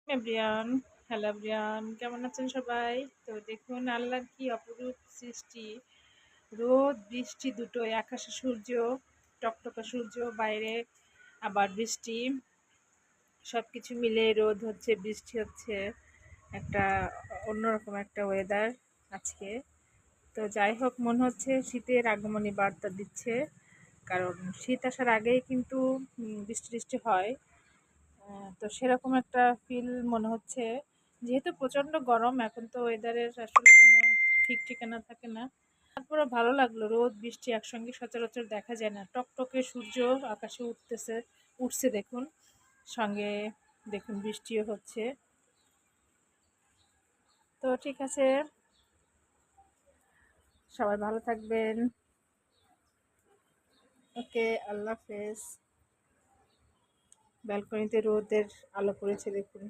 Everyone, hello everyone, কেমন আছেন সবাই? তো দেখুন আল্লাহর কি অপরূপ সৃষ্টি। রোদ বৃষ্টি দুটোই, আকাশে সূর্য, টকটকা সূর্য, বাইরে আবার বৃষ্টি, সব কিছু মিলে রোদ হচ্ছে বৃষ্টি হচ্ছে, একটা অন্যরকম একটা ওয়েদার আজকে। তো যাই হোক, মনে হচ্ছে শীতের আগমনী বার্তা দিচ্ছে, কারণ শীত আসার আগেই কিন্তু বৃষ্টি টিষ্টি হয়। তো সেরকম একটা ফিল মনে হচ্ছে, যেহেতু প্রচন্ড গরম এখন, তো ওয়েদারের আসলে কোনো ঠিক ঠিকানা থাকে না। তারপরে ভালো লাগলো, রোদ বৃষ্টি একসঙ্গে সচরাচর দেখা যায় না। টকটকে সূর্য আকাশে উঠছে দেখুন, সঙ্গে দেখুন বৃষ্টিও হচ্ছে। তো ঠিক আছে, সবাই ভালো থাকবেন। ওকে, আল্লাহ হাফেজ। ব্যালকনিতে রোদের আলো পড়েছে দেখুন।